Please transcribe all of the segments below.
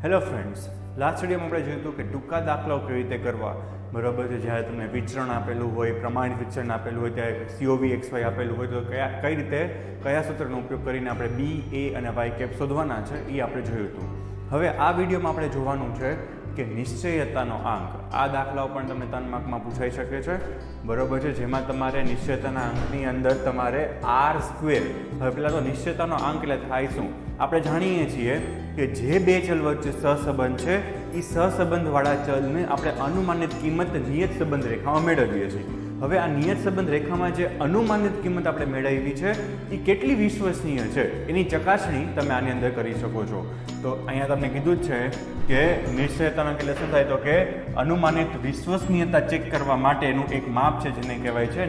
Hello friends, last વિડીયોમાં આપણે જોયું હતું કે ટૂંકા દાખલાઓ કેવી રીતે કરવા. બરાબર છે, જ્યારે તમને વિચરણ આપેલું હોય, પ્રમાણિત વિચરણ આપેલું હોય, ત્યારે COV XY આપેલું હોય તો કઈ રીતે કયા સૂત્રનો ઉપયોગ કરીને આપણે B, A અને Y કેપ શોધવાના છે એ આપણે જોયું હતું. હવે આ વિડીયોમાં આપણે જોવાનું છે કે નિશ્ચયતાનો આંક. આ દાખલાઓ પણ તમને 3 માર્કમાં પૂછાઈ શકે છે. બરાબર છે, જેમાં તમારે નિશ્ચયતાના આંકની અંદર તમારે R². હવે પહેલાં તો નિશ્ચયતાનો આંક એટલે થાય શું? આપણે જાણીએ છીએ કે જે બે ચલ વચ્ચે સહસંબંધ છે એ સહસંબંધવાળા ચલને આપણે અનુમાનિત કિંમત નિયત સંબંધ રેખામાં મેળવીએ છીએ. હવે આ નિયત સંબંધ રેખામાં જે અનુમાનિત કિંમત આપણે મેળવી છે એ કેટલી વિશ્વસનીય છે એની ચકાસણી તમે આની અંદર કરી શકો છો. તો અહીંયા તમને કીધું જ છે કે નિશ્ચયતાનો એટલે શું થાય તો કે અનુમાનિત વિશ્વસનીયતા ચેક કરવા માટેનું એક માપ છે જેને કહેવાય છે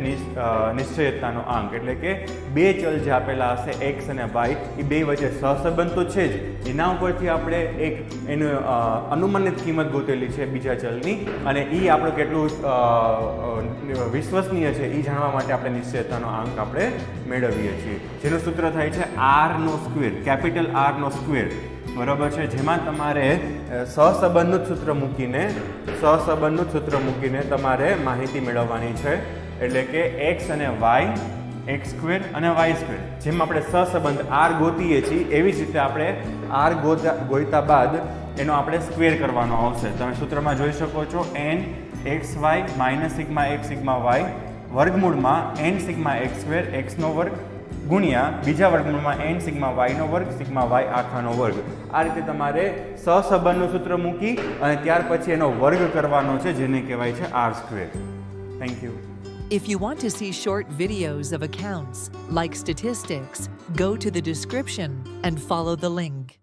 નિશ્ચયતાનો આંક. એટલે કે બે ચલ જે આપેલા હશે x અને y, એ બે વચ્ચે સહસંબંધ તો છે જ, એના ઉપરથી આપણે એક એનું અનુમાનિત કિંમત ગોતેલી છે બીજા ચલની, અને એ આપણું કેટલું વિશ્વસનીય છે એ જાણવા માટે આપણે નિશ્ચયતાનો આંક આપણે મેળવીએ છીએ, જેનું સૂત્ર થાય છે R², કેપિટલ R². બરાબર છે, જેમાં તમારે સહસંબંધનું સૂત્ર મૂકીને તમારે માહિતી મેળવવાની છે. એટલે કે x અને y, x² અને y². જેમ આપણે સહસંબંધ R ગોતીએ છીએ એવી જ રીતે આપણે R ગોત્યા બાદ એનો આપણે સ્ક્વેર કરવાનો આવશે. તમે સૂત્રમાં જોઈ શકો છો n xy minus sigma x sigma y વર્ગમૂળમાં n સિગ્મા x² x નો વર્ગ ગુણ્યા બીજા વર્ગમૂળમાં n સિગ્મા y નો વર્ગ સિગ્મા y આખાનો વર્ગ. આ રીતે તમારે સહસંબંધનું સૂત્ર મૂકી અને ત્યાર પછી એનો વર્ગ કરવાનો છે, જેને કહેવાય છે R². Thank you. If you want to see short videos of accounts, like statistics, go to the description and follow the link.